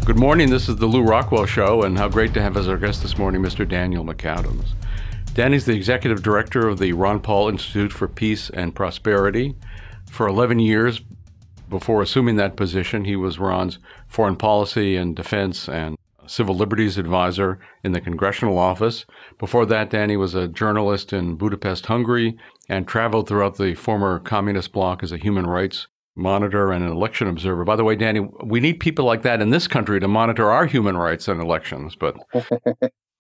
Good morning. This is the Lew Rockwell Show, and how great to have as our guest this morning Mr. Daniel McAdams. Danny's the executive director of the Ron Paul Institute for Peace and Prosperity. For 11 years before assuming that position, he was Ron's foreign policy and defense and civil liberties advisor in the congressional office. Before that, Danny was a journalist in Budapest, Hungary, and traveled throughout the former communist bloc as a human rights monitor and an election observer. By the way, Danny, we need people like that in this country to monitor our human rights and elections, but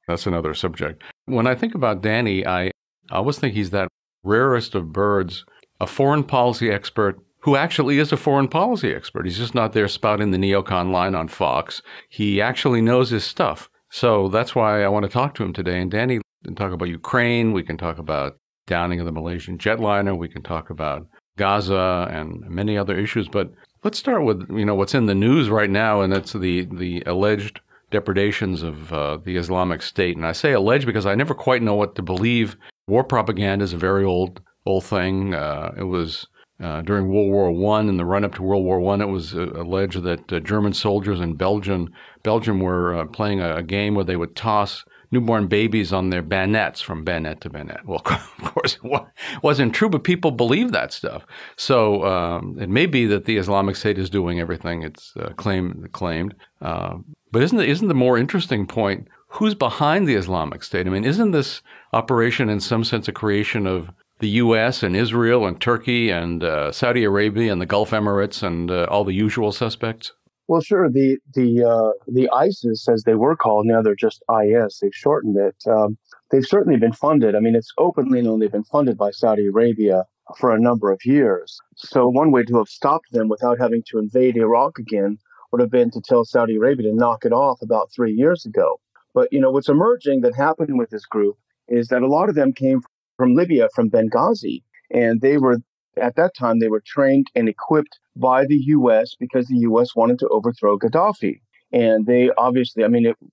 that's another subject. When I think about Danny, I always think he's that rarest of birds, a foreign policy expert who actually is a foreign policy expert. He's just not there spouting the neocon line on Fox. He actually knows his stuff. So that's why I want to talk to him today. And Danny, we can talk about Ukraine. We can talk about downing of the Malaysian jetliner. We can talk about Gaza and many other issues. But let's start with, what's in the news right now, and that's the alleged depredations of the Islamic State. And I say alleged because I never quite know what to believe. War propaganda is a very old thing. It was during World War I, in the run-up to World War I, it was alleged that German soldiers in Belgium were playing a game where they would toss newborn babies on their bayonets from bayonet to bayonet. Well, of course, it wasn't true, but people believe that stuff. So it may be that the Islamic State is doing everything it's claimed. But isn't the more interesting point, who's behind the Islamic State? I mean, isn't this operation in some sense a creation of the U.S. and Israel and Turkey and Saudi Arabia and the Gulf Emirates and all the usual suspects? Well, sure. The ISIS, as they were called, now they're just IS. They've shortened it. They've certainly been funded. I mean, it's openly known they've been funded by Saudi Arabia for a number of years. So one way to have stopped them without having to invade Iraq again would have been to tell Saudi Arabia to knock it off about 3 years ago. But, what's emerging that happened with this group is that a lot of them came from Libya, from Benghazi, and at that time, they were trained and equipped by the U.S. because the U.S. wanted to overthrow Gaddafi. And they obviously,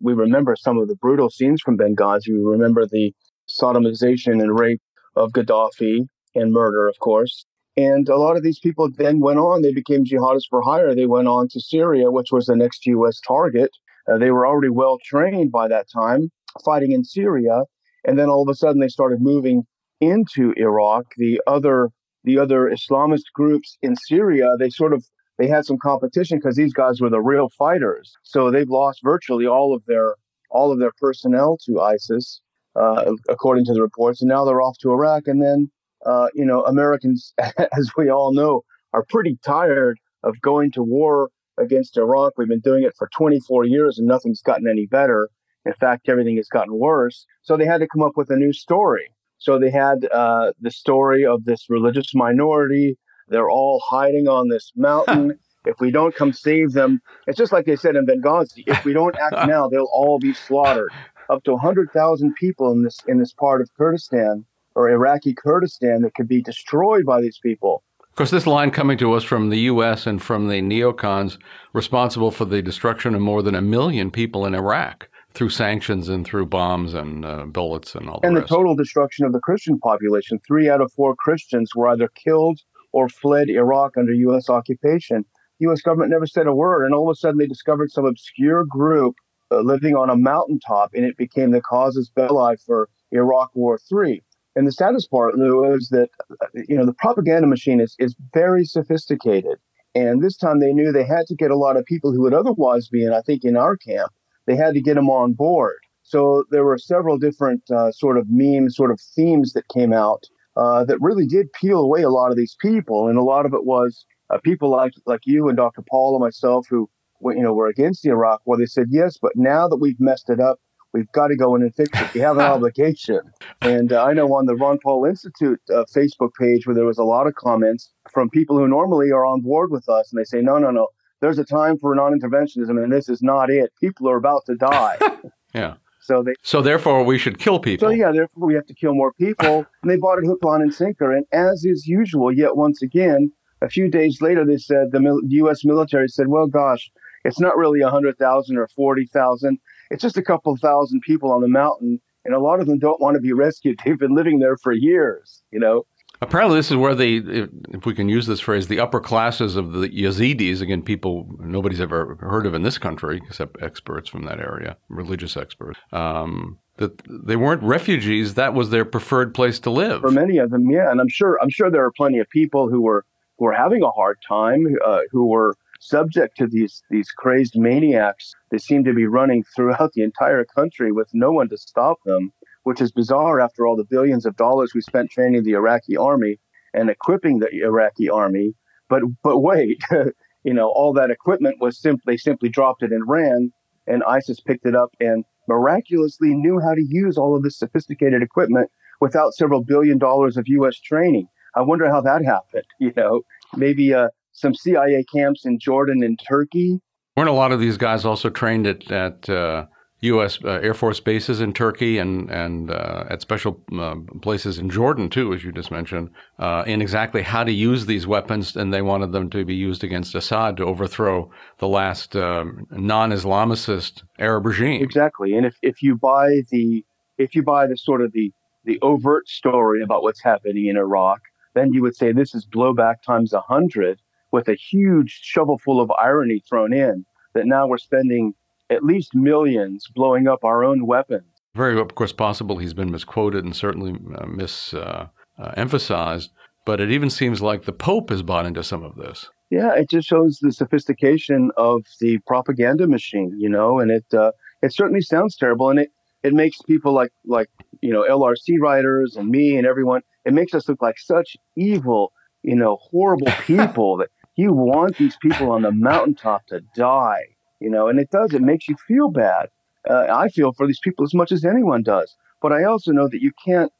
we remember some of the brutal scenes from Benghazi. We remember the sodomization and rape of Gaddafi and murder, of course. And a lot of these people then went on. They became jihadists for hire. They went on to Syria, which was the next U.S. target. They were already well trained by that time, fighting in Syria. And then all of a sudden, they started moving into Iraq. The other Islamist groups in Syria, they had some competition because these guys were the real fighters. So they've lost virtually all of their personnel to ISIS, according to the reports. And now they're off to Iraq. And then, Americans, as we all know, are pretty tired of going to war against Iraq. We've been doing it for 24 years and nothing's gotten any better. In fact, everything has gotten worse. So they had to come up with a new story. So they had the story of this religious minority. They're all hiding on this mountain. If we don't come save them, it's just like they said in Benghazi. If we don't act now, they'll all be slaughtered. Up to 100,000 people in this part of Kurdistan or Iraqi Kurdistan that could be destroyed by these people. Of course, this line coming to us from the U.S. and from the neocons responsible for the destruction of more than 1 million people in Iraq through sanctions and through bombs and bullets and all the rest. And the total destruction of the Christian population. 3 out of 4 Christians were either killed or fled Iraq under U.S. occupation. The U.S. government never said a word, and all of a sudden they discovered some obscure group living on a mountaintop, and it became the casus belli for Iraq War III. And the saddest part, Lou, is that the propaganda machine is very sophisticated. And this time they knew they had to get a lot of people who would otherwise be in our camp. They had to get them on board. So there were several different sort of memes, sort of themes that came out that really did peel away a lot of these people. And a lot of it was people like you and Dr. Paul and myself who were against the Iraq War. They said, yes, but now that we've messed it up, we've got to go in and fix it. We have an obligation. And I know on the Ron Paul Institute Facebook page where there was a lot of comments from people who normally are on board with us. And they say, no. There's a time for non-interventionism, and this is not it. People are about to die. Yeah. So therefore, we should kill people. So, therefore, we have to kill more people. And they bought it hook, line, and sinker. And as is usual, yet once again, a few days later, they said, the U.S. military said, well, gosh, it's not really 100,000 or 40,000. It's just a couple thousand people on the mountain, and a lot of them don't want to be rescued. They've been living there for years, Apparently, this is where if we can use this phrase, the upper classes of the Yazidis, again, people nobody's ever heard of in this country, except experts from that area, religious experts, that they weren't refugees. That was their preferred place to live. For many of them, yeah. And I'm sure there are plenty of people who were having a hard time, who were subject to these crazed maniacs. They seem to be running throughout the entire country with no one to stop them, which is bizarre after all the billions of dollars we spent training the Iraqi army and equipping the Iraqi army. But wait, all that equipment was simply dropped it and ran, and ISIS picked it up and miraculously knew how to use all of this sophisticated equipment without several $billion of U.S. training. I wonder how that happened. Maybe some CIA camps in Jordan and Turkey. Weren't a lot of these guys also trained at U.S. Air Force bases in Turkey and at special places in Jordan, too, as you just mentioned, in exactly how to use these weapons, and they wanted them to be used against Assad to overthrow the last non-Islamicist Arab regime. Exactly, and if you buy the sort of the overt story about what's happening in Iraq, then you would say this is blowback times 100, with a huge shovelful of irony thrown in, that now we're spending at least millions blowing up our own weapons. Very, of course, possible he's been misquoted and certainly emphasized, but it even seems like the Pope has bought into some of this. Yeah, it just shows the sophistication of the propaganda machine, and it certainly sounds terrible, and it makes people like LRC writers and me and everyone, it makes us look like such evil, horrible people that you want these people on the mountaintop to die. And it does. It makes you feel bad. I feel for these people as much as anyone does. But I also know that you can't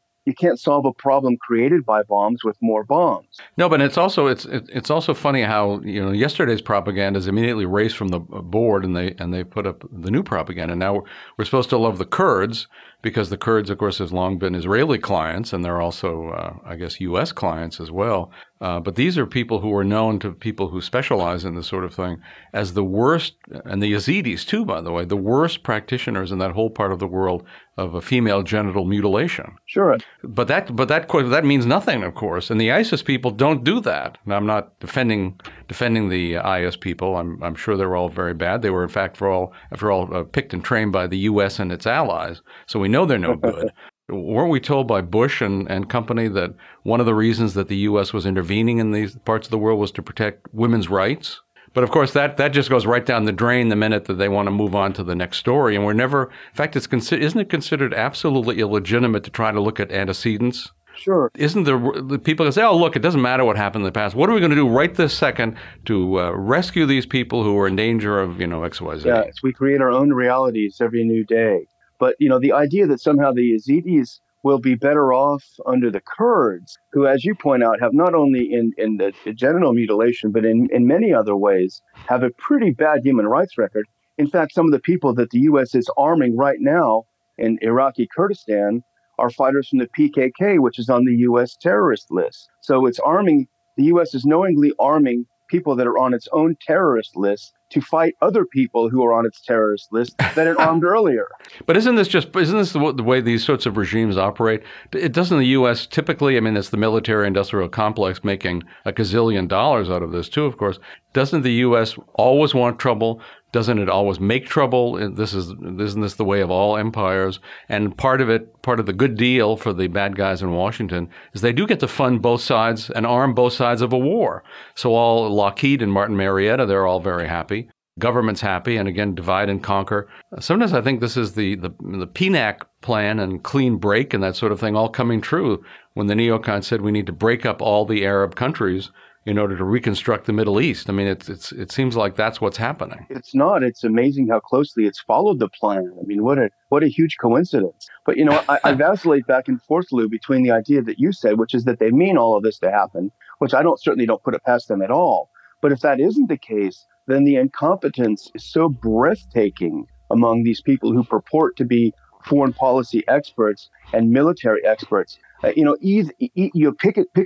solve a problem created by bombs with more bombs. No, but it's also funny how yesterday's propaganda is immediately erased from the board, and they put up the new propaganda. Now we're supposed to love the Kurds because the Kurds, of course, has long been Israeli clients, and they're also, I guess, U.S. clients as well. But these are people who are known to people who specialize in this sort of thing as the worst, and the Yazidis too, by the way, the worst practitioners in that whole part of the world of a female genital mutilation. Sure. But that means nothing, of course. And the ISIS people don't do that. And I'm not defending the IS people. I'm sure they're all very bad. They were, in fact, after all, picked and trained by the U.S. and its allies. So we know they're no good. Weren't we told by Bush and company that one of the reasons that the U.S. was intervening in these parts of the world was to protect women's rights? But of course, that just goes right down the drain the minute that they want to move on to the next story. And we're never, in fact, isn't it considered absolutely illegitimate to try to look at antecedents? Sure. Isn't the people that say, oh, look, it doesn't matter what happened in the past. What are we going to do right this second to rescue these people who are in danger of, XYZ? Yes, we create our own realities every new day. But, the idea that somehow the Yazidis will be better off under the Kurds, who, as you point out, have not only in the genital mutilation, but in many other ways, have a pretty bad human rights record. In fact, some of the people that the U.S. is arming right now in Iraqi Kurdistan are fighters from the PKK, which is on the U.S. terrorist list. So the U.S. is knowingly arming people that are on its own terrorist list to fight other people who are on its terrorist list that it armed earlier. But isn't this the way these sorts of regimes operate? It doesn't the U.S. typically, it's the military-industrial complex making a gazillion dollars out of this too, of course. Doesn't the U.S. always want trouble? Doesn't it always make trouble? Isn't this the way of all empires? And part of the good deal for the bad guys in Washington is they do get to fund both sides and arm both sides of a war. So all Lockheed and Martin Marietta, they're all very happy. Government's happy, and again, divide and conquer. Sometimes I think this is the PNAC plan and clean break and that sort of thing all coming true when the neocons said we need to break up all the Arab countries in order to reconstruct the Middle East. It seems like that's what's happening. It's not. It's amazing how closely it's followed the plan. What a huge coincidence. But, I vacillate back and forth, Lew, between the idea that you said, which is that they mean all of this to happen, which I certainly don't put it past them at all. But if that isn't the case, then the incompetence is so breathtaking among these people who purport to be foreign policy experts and military experts. Pick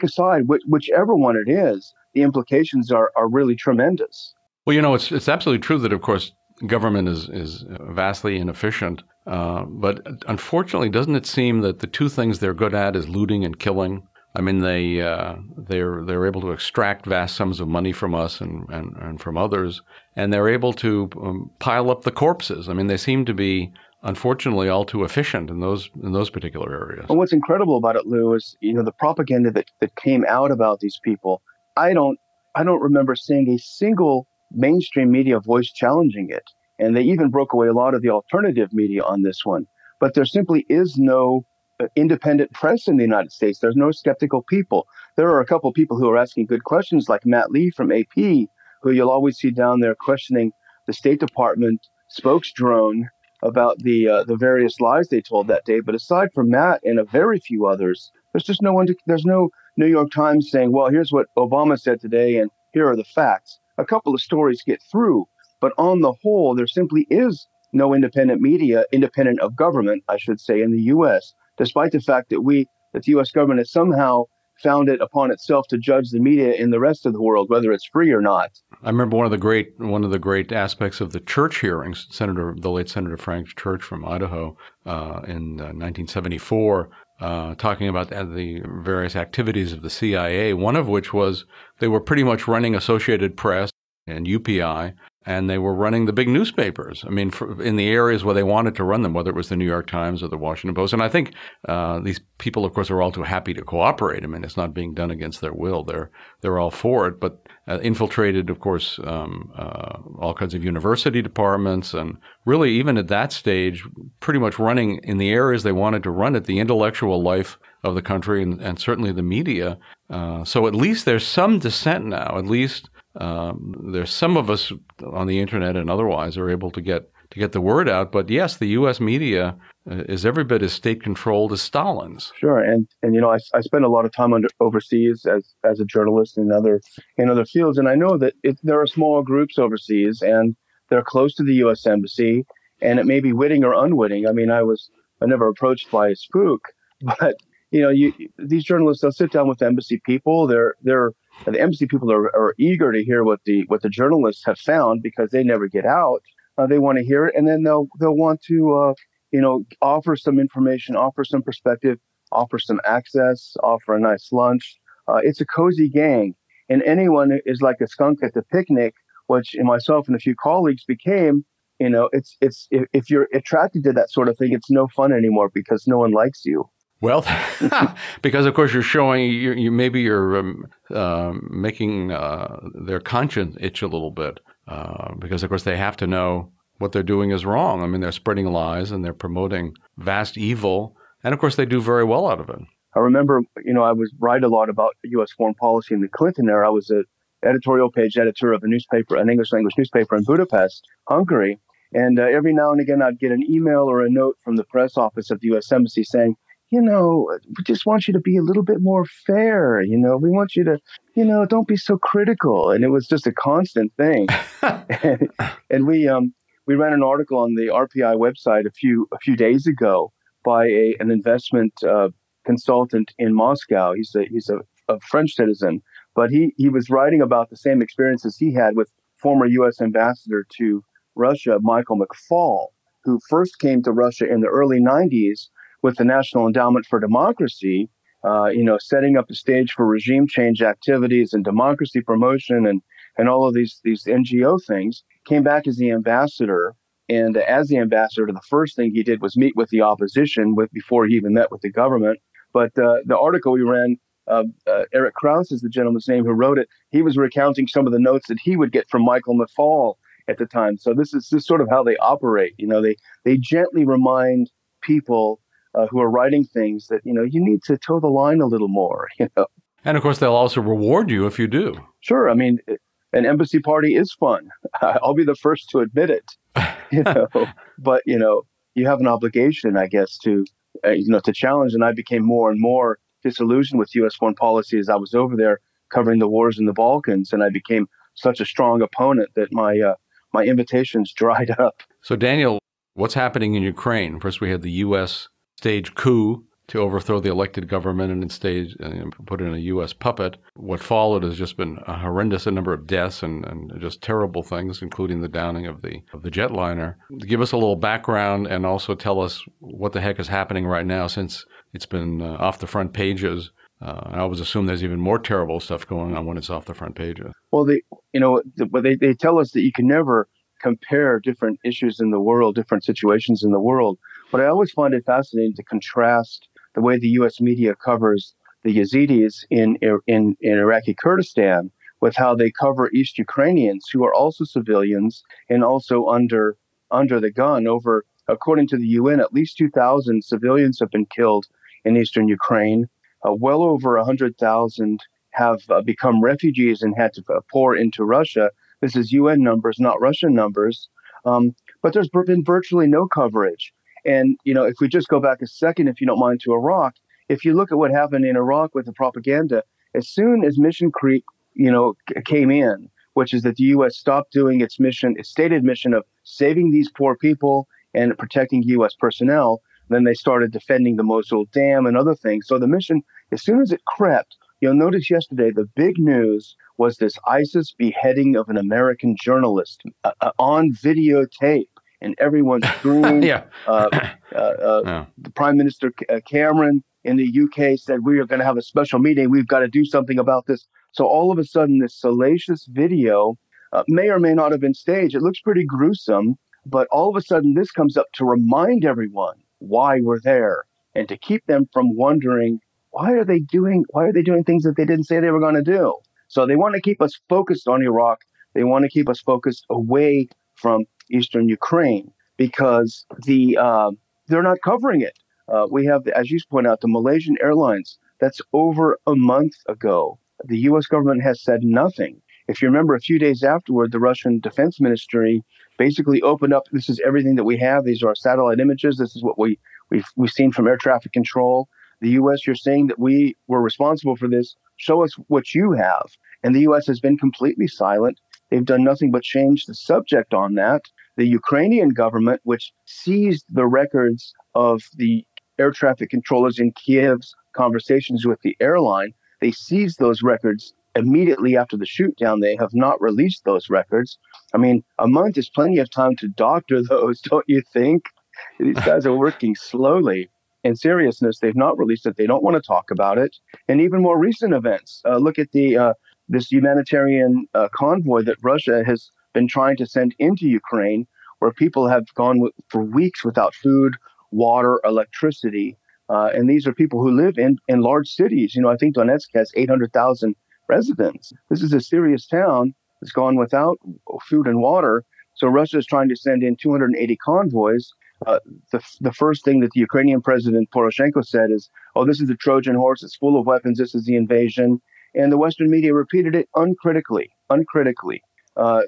a side, whichever one it is, the implications are really tremendous. Well, it's absolutely true that, of course, government is vastly inefficient. But unfortunately, doesn't it seem that the two things they're good at is looting and killing? I mean, they're able to extract vast sums of money from us and from others, and they're able to pile up the corpses. I mean, they seem to be, unfortunately, all too efficient in those particular areas. And what's incredible about it, Lou, is the propaganda that came out about these people. I don't remember seeing a single mainstream media voice challenging it, and they even broke away a lot of the alternative media on this one. But there simply is no independent press in the United States. There's no skeptical people. There are a couple of people who are asking good questions, like Matt Lee from AP, who you'll always see down there questioning the State Department spokesdrone about the various lies they told that day. But aside from Matt and a very few others, there's just there's no New York Times saying, well, here's what Obama said today, and here are the facts. A couple of stories get through, but on the whole, there simply is no independent media, independent of government, I should say, in the U.S., despite the fact that the U.S. government has somehow found it upon itself to judge the media in the rest of the world, whether it's free or not. I remember one of the great aspects of the Church hearings, the late Senator Frank Church from Idaho, in 1974, talking about the various activities of the CIA. One of which was they were pretty much running Associated Press and UPI, and they were running the big newspapers. I mean, in the areas where they wanted to run them, whether it was the New York Times or the Washington Post. And I think these people, of course, are all too happy to cooperate. I mean, it's not being done against their will. They're all for it, but infiltrated, of course, all kinds of university departments, and really, even at that stage, pretty much running in the areas they wanted to run it, the intellectual life of the country, and certainly the media. So at least there's some dissent now. At least there's some of us on the internet and otherwise are able to get the word out. But yes, the U.S. media is every bit as state-controlled as Stalin's. Sure, and I spend a lot of time overseas as a journalist in other fields, and I know that there are small groups overseas, and they're close to the U.S. Embassy, and it may be witting or unwitting. I mean, I never approached by a spook, but these journalists, they'll sit down with embassy people. The embassy people are eager to hear what the journalists have found because they never get out. They want to hear it, and then they'll want to offer some information, offer some perspective, offer some access, offer a nice lunch. It's a cozy gang, and anyone is like a skunk at the picnic, which myself and a few colleagues became. It's if you're attracted to that sort of thing, it's no fun anymore because no one likes you. Well, because of course you're showing you're making their conscience itch a little bit, because of course they have to know what they're doing is wrong. I mean, they're spreading lies and they're promoting vast evil, and of course they do very well out of it. I remember, I was write a lot about U.S. foreign policy in the Clinton era. I was an editorial page editor of an English language newspaper in Budapest, Hungary, and every now and again I'd get an email or a note from the press office of the U.S. Embassy saying, we just want you to be a little bit more fair. We want you to, don't be so critical. And it was just a constant thing. and we ran an article on the RPI website a few days ago by an investment consultant in Moscow. He's a French citizen, but he was writing about the same experiences he had with former U.S. ambassador to Russia, Michael McFaul, who first came to Russia in the early 90s with the National Endowment for Democracy, setting up the stage for regime change activities and democracy promotion and all of these NGO things, came back as the ambassador. And as the ambassador, the first thing he did was meet with the opposition before he even met with the government. But the article we ran, Eric Krauss is the gentleman's name who wrote it. He was recounting some of the notes that he would get from Michael McFaul at the time. So this is sort of how they operate. They gently remind people who are writing things that, you need to toe the line a little more, And of course, they'll also reward you if you do. Sure. I mean, an embassy party is fun. I'll be the first to admit it, but, you have an obligation, I guess, to challenge. And I became more and more disillusioned with U.S. foreign policy as I was over there covering the wars in the Balkans. And I became such a strong opponent that my invitations dried up. So, Daniel, what's happening in Ukraine? First, we had the U.S. stage coup to overthrow the elected government and instead put in a U.S. puppet. What followed has just been a horrendous number of deaths and just terrible things, including the downing of the jetliner. Give us a little background and also tell us what the heck is happening right now, since it's been off the front pages I always assume there's even more terrible stuff going on when it's off the front pages. Well, they tell us that you can never compare different issues in the world, different situations in the world. But I always find it fascinating to contrast the way the U.S. media covers the Yazidis in Iraqi Kurdistan with how they cover East Ukrainians who are also civilians and also under the gun. According to the UN, at least 2,000 civilians have been killed in eastern Ukraine. Well over 100,000 have become refugees and had to pour into Russia. This is UN numbers, not Russian numbers. But there's been virtually no coverage. And, if we just go back a second, if you don't mind, to Iraq, if you look at what happened in Iraq with the propaganda, as soon as Mission Creek, came in, which is that the U.S. stopped doing its stated mission of saving these poor people and protecting U.S. personnel, then they started defending the Mosul Dam and other things. So the mission, as soon as it crept, you'll notice yesterday the big news was this ISIS beheading of an American journalist on videotape, and everyone screamed. Yeah. The Prime Minister Cameron in the UK said, we are going to have a special meeting. We've got to do something about this. So all of a sudden, this salacious video may or may not have been staged. It looks pretty gruesome, but all of a sudden this comes up to remind everyone why we're there and to keep them from wondering, why are they doing things that they didn't say they were going to do? So they want to keep us focused on Iraq. They want to keep us focused away from eastern Ukraine because they're not covering it. We have, as you point out, the Malaysian Airlines. That's over a month ago. The U.S. government has said nothing. If you remember, a few days afterward, the Russian Defense Ministry basically opened up. This is everything that we have. These are our satellite images. This is what we've seen from air traffic control. The U.S., you're saying that we were responsible for this. Show us what you have. And the U.S. has been completely silent. They've done nothing but change the subject on that. The Ukrainian government, which seized the records of the air traffic controllers in Kiev's conversations with the airline, they seized those records immediately after the shoot down. They have not released those records. I mean, a month is plenty of time to doctor those, don't you think? These guys are working slowly. In seriousness, they've not released it. They don't want to talk about it. And even more recent events. Look at this humanitarian convoy that Russia has been trying to send into Ukraine, where people have gone for weeks without food, water, electricity. And these are people who live in large cities. I think Donetsk has 800,000 residents. This is a serious town that's gone without food and water. So Russia is trying to send in 280 convoys. The first thing that the Ukrainian President Poroshenko said is, oh, this is a Trojan horse. It's full of weapons. This is the invasion. And the Western media repeated it uncritically.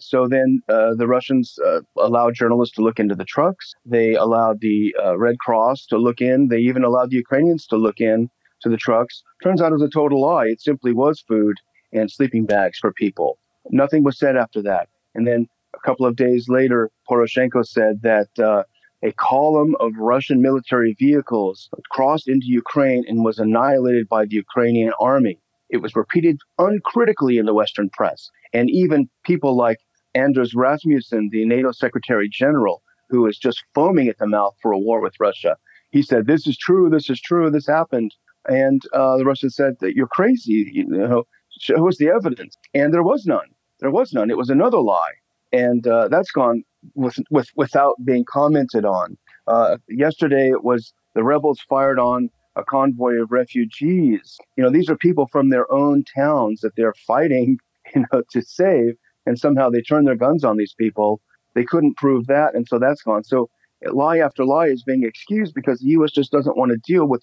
So then the Russians allowed journalists to look into the trucks. They allowed the Red Cross to look in. They even allowed the Ukrainians to look in to the trucks. Turns out it was a total lie. It simply was food and sleeping bags for people. Nothing was said after that. And then a couple of days later, Poroshenko said that a column of Russian military vehicles crossed into Ukraine and was annihilated by the Ukrainian army. It was repeated uncritically in the Western press. And even people like Anders Rasmussen, the NATO Secretary General, who is just foaming at the mouth for a war with Russia, he said, this is true, this happened. And the Russians said that you're crazy, show us the evidence. And there was none. It was another lie. And that's gone without being commented on. Yesterday, it was the rebels fired on a convoy of refugees. These are people from their own towns that they're fighting, to save. And somehow they turn their guns on these people. They couldn't prove that. And so that's gone. So lie after lie is being excused because the U.S. just doesn't want to deal with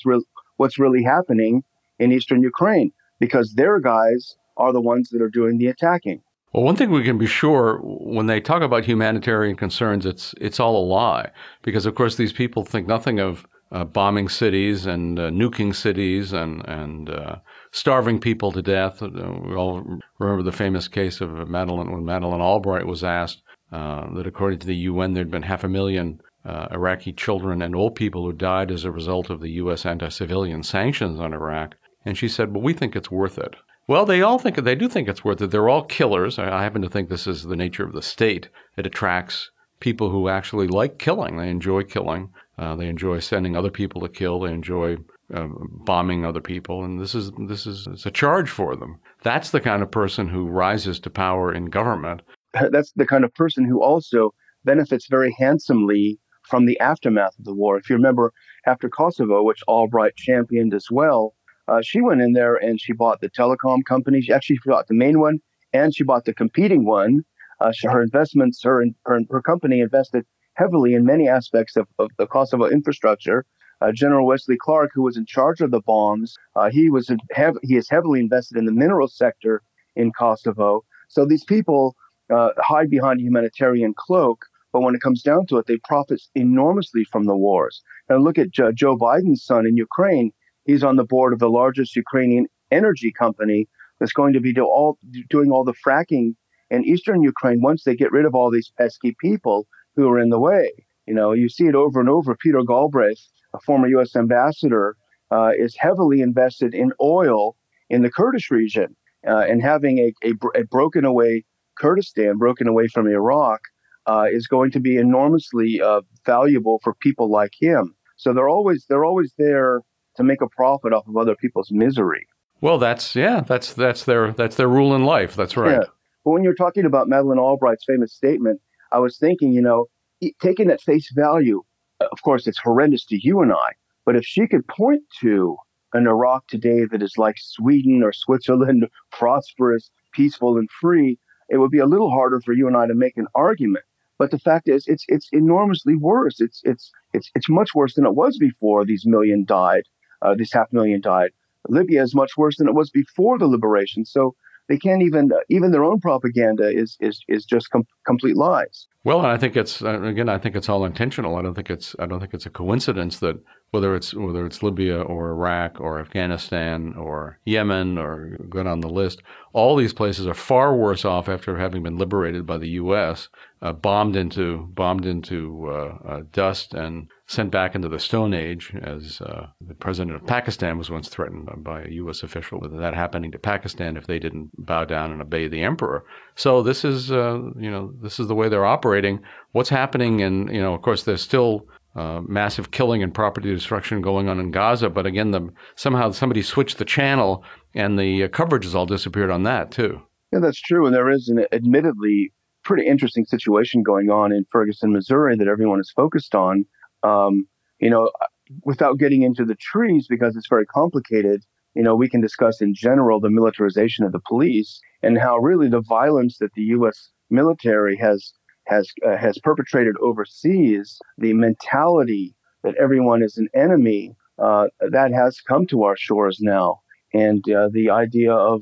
what's really happening in eastern Ukraine because their guys are the ones that are doing the attacking. Well, one thing we can be sure, when they talk about humanitarian concerns, it's all a lie. Because, of course, these people think nothing of bombing cities and nuking cities and starving people to death. We all remember the famous case of when Madeleine Albright was asked that according to the UN, there'd been 500,000 Iraqi children and old people who died as a result of the U.S. anti-civilian sanctions on Iraq. And she said, well, we think it's worth it. Well, they do think it's worth it. They're all killers. I happen to think this is the nature of the state. It attracts people who actually like killing. They enjoy killing. They enjoy sending other people to kill. They enjoy bombing other people, and this is it's a charge for them. That's the kind of person who rises to power in government. That's the kind of person who also benefits very handsomely from the aftermath of the war. If you remember, after Kosovo, which Albright championed as well, she went in there and she bought the telecom company. She actually bought the main one, and she bought the competing one. Her investments, her company invested heavily in many aspects of the Kosovo infrastructure. General Wesley Clark, who was in charge of the bombs, he is heavily invested in the mineral sector in Kosovo. So these people hide behind a humanitarian cloak, but when it comes down to it, they profit enormously from the wars. And look at Joe Biden's son in Ukraine. He's on the board of the largest Ukrainian energy company that's going to be doing all the fracking in eastern Ukraine once they get rid of all these pesky people who are in the way. You see it over and over. Peter Galbraith, a former U.S. ambassador, is heavily invested in oil in the Kurdish region, and having a broken away Kurdistan, broken away from Iraq, is going to be enormously valuable for people like him. So they're always there to make a profit off of other people's misery. Well, that's their rule in life. That's right. Yeah. But when you're talking about Madeleine Albright's famous statement, I was thinking, taking at face value, of course, it's horrendous to you and I, but if she could point to an Iraq today that is like Sweden or Switzerland, prosperous, peaceful, and free, it would be a little harder for you and I to make an argument. But the fact is, it's enormously worse. It's much worse than it was before these 500,000 died. Libya is much worse than it was before the liberation. So they can't even their own propaganda is just complete lies. Well, and I think it's all intentional. I don't think it's a coincidence that whether it's Libya or Iraq or Afghanistan or Yemen or go down the list, all these places are far worse off after having been liberated by the U.S., bombed into dust and sent back into the Stone Age, as the president of Pakistan was once threatened by a U.S. official with that happening to Pakistan if they didn't bow down and obey the emperor. So this is the way they're operating. What's happening, and of course, there's still massive killing and property destruction going on in Gaza. But again, somehow somebody switched the channel, and the coverage has all disappeared on that too. Yeah, that's true. And there is an admittedly pretty interesting situation going on in Ferguson, Missouri, that everyone is focused on. Without getting into the trees, because it's very complicated, we can discuss in general the militarization of the police and how really the violence that the U.S. military has perpetrated overseas, the mentality that everyone is an enemy, that has come to our shores now. And the idea of,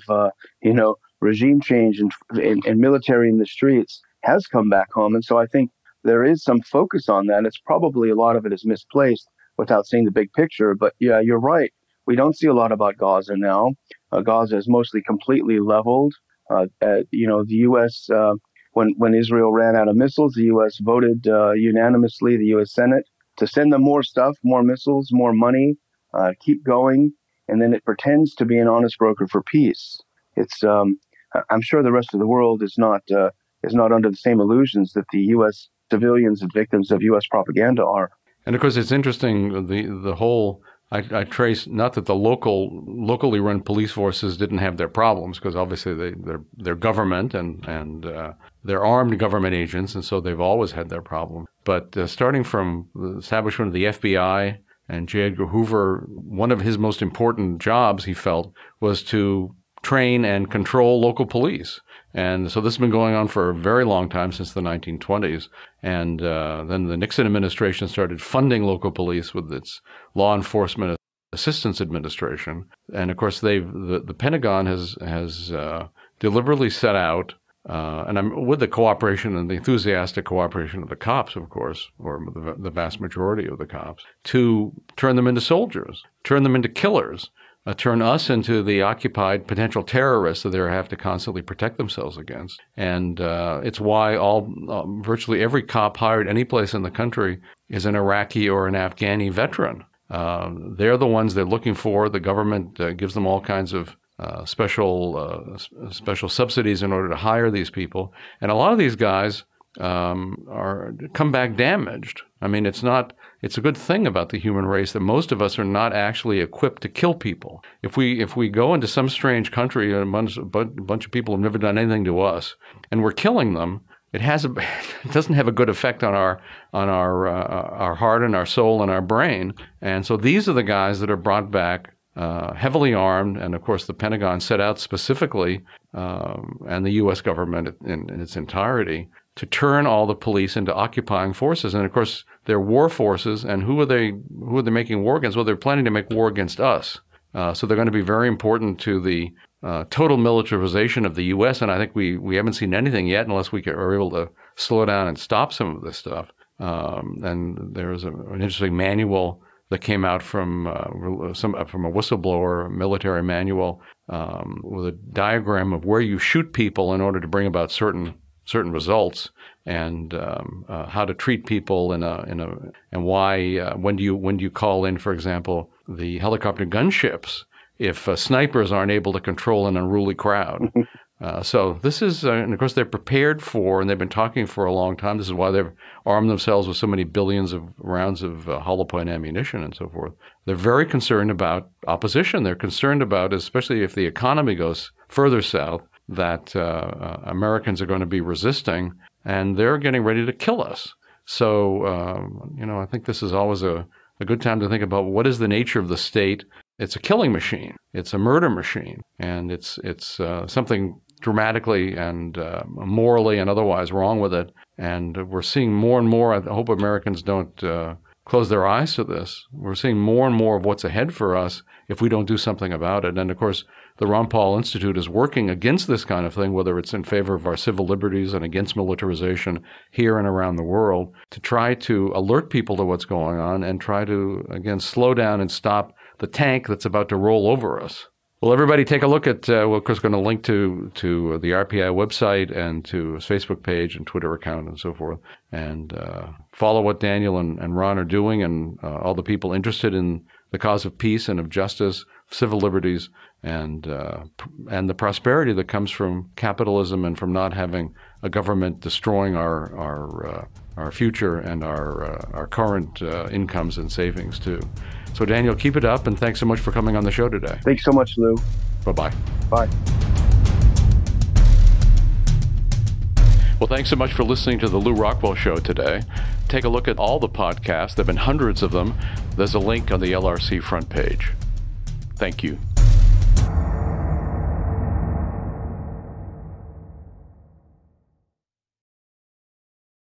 regime change and military in the streets has come back home. And so I think there is some focus on that. It's probably a lot of it is misplaced without seeing the big picture. But yeah, you're right. We don't see a lot about Gaza now. Gaza is mostly completely leveled. The U.S., when Israel ran out of missiles, the U.S. voted unanimously, the U.S. Senate, to send them more stuff, more missiles, more money, keep going. And then it pretends to be an honest broker for peace. It's I'm sure the rest of the world is not under the same illusions that the U.S. civilians and victims of U.S. propaganda are. And of course, it's interesting, the whole, I trace, not that the locally run police forces didn't have their problems, because obviously they're government and they're armed government agents, and so they've always had their problem. But starting from the establishment of the FBI and J. Edgar Hoover, one of his most important jobs, he felt, was to train and control local police. And so this has been going on for a very long time, since the 1920s. And then the Nixon administration started funding local police with its Law Enforcement Assistance Administration. And of course, the Pentagon has deliberately set out, and I'm with the cooperation and the enthusiastic cooperation of the cops, of course, or the vast majority of the cops, to turn them into soldiers, turn them into killers. Turn us into the occupied potential terrorists that they have to constantly protect themselves against. And it's why virtually every cop hired any place in the country is an Iraqi or an Afghani veteran. They're the ones they're looking for. The government gives them all kinds of special subsidies in order to hire these people. And a lot of these guys come back damaged. I mean, it's a good thing about the human race that most of us are not actually equipped to kill people. If we go into some strange country, a bunch of people have never done anything to us, and we're killing them, it doesn't have a good effect on our heart and our soul and our brain. And so these are the guys that are brought back heavily armed, and of course the Pentagon set out specifically, and the U.S. government in its entirety, to turn all the police into occupying forces. And of course they're war forces, and who are they making war against? Well, they're planning to make war against us. So they're going to be very important to the total militarization of the U.S., and I think we haven't seen anything yet unless we are able to slow down and stop some of this stuff. And there's an interesting manual that came out from a whistleblower, military manual, with a diagram of where you shoot people in order to bring about certain results, and how to treat people and why when do you call in, for example, the helicopter gunships if snipers aren't able to control an unruly crowd. So this is, and of course they're prepared for, and they've been talking for a long time. This is why they've armed themselves with so many billions of rounds of hollow point ammunition and so forth. They're very concerned about opposition. They're concerned about, especially if the economy goes further south, that Americans are going to be resisting, and they're getting ready to kill us. So, I think this is always a good time to think about what is the nature of the state. It's a killing machine. It's a murder machine. And it's something dramatically and morally and otherwise wrong with it. And we're seeing more and more. I hope Americans don't close their eyes to this. We're seeing more and more of what's ahead for us if we don't do something about it. And of course, the Ron Paul Institute is working against this kind of thing, whether it's in favor of our civil liberties and against militarization here and around the world, to try to alert people to what's going on and try to, again, slow down and stop the tank that's about to roll over us. Well, everybody take a look at, we're of course going to link to the RPI website and to his Facebook page and Twitter account and so forth, and follow what Daniel and Ron are doing, and all the people interested in the cause of peace and of justice, civil liberties, and the prosperity that comes from capitalism and from not having a government destroying our future and our current incomes and savings too. So Daniel, keep it up, and thanks so much for coming on the show today. Thanks so much, Lew. Bye-bye. Bye. Well, thanks so much for listening to the Lew Rockwell Show today. Take a look at all the podcasts. There have been hundreds of them. There's a link on the LRC front page. Thank you.